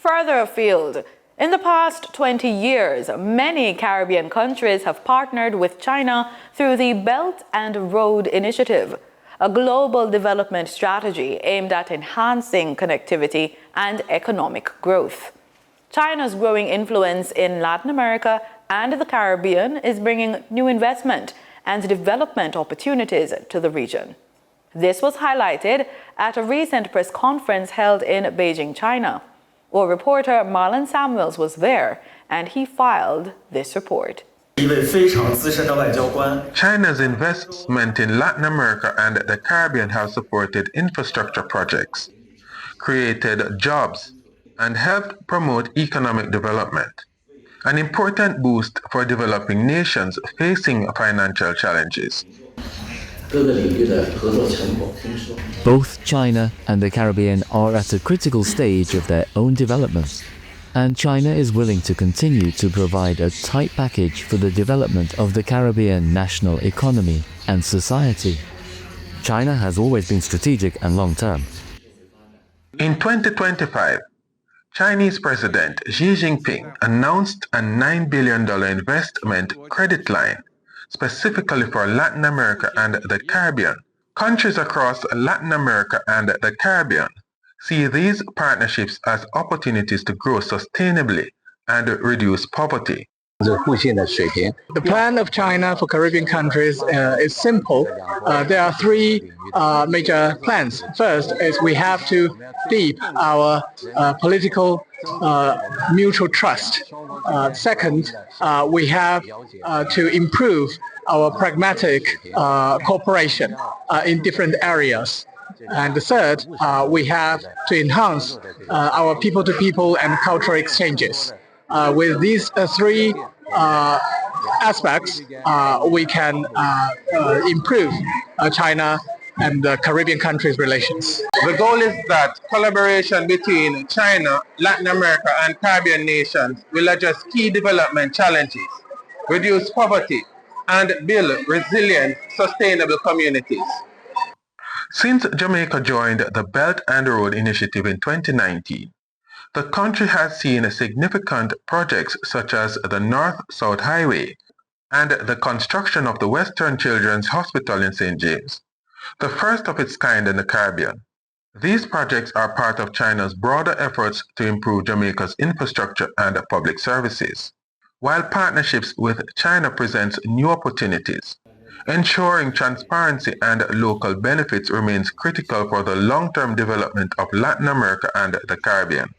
Further afield, in the past 20 years, many Caribbean countries have partnered with China through the Belt and Road Initiative, a global development strategy aimed at enhancing connectivity and economic growth. China's growing influence in Latin America and the Caribbean is bringing new investment and development opportunities to the region. This was highlighted at a recent press conference held in Beijing, China. Our reporter Marlon Samuels was there, and he filed this report. China's investment in Latin America and the Caribbean have supported infrastructure projects, created jobs, and helped promote economic development, an important boost for developing nations facing financial challenges. Both China and the Caribbean are at a critical stage of their own development, and China is willing to continue to provide a tight package for the development of the Caribbean national economy and society. China has always been strategic and long-term. In 2025, Chinese President Xi Jinping announced a $9 billion investment credit line specifically for Latin America and the Caribbean. Countries across Latin America and the Caribbean see these partnerships as opportunities to grow sustainably and reduce poverty. The plan of China for Caribbean countries is simple. There are three major plans. First is we have to deepen our political mutual trust. Second, we have to improve our pragmatic cooperation in different areas. And the third, we have to enhance our people-to-people and cultural exchanges. With these three aspects, we can improve China and the Caribbean countries' relations. The goal is that collaboration between China, Latin America, and Caribbean nations will address key development challenges, reduce poverty, and build resilient, sustainable communities. Since Jamaica joined the Belt and Road Initiative in 2019, the country has seen significant projects such as the North-South Highway and the construction of the Western Children's Hospital in St. James, the first of its kind in the Caribbean. These projects are part of China's broader efforts to improve Jamaica's infrastructure and public services. While partnerships with China presents new opportunities, ensuring transparency and local benefits remains critical for the long-term development of Latin America and the Caribbean.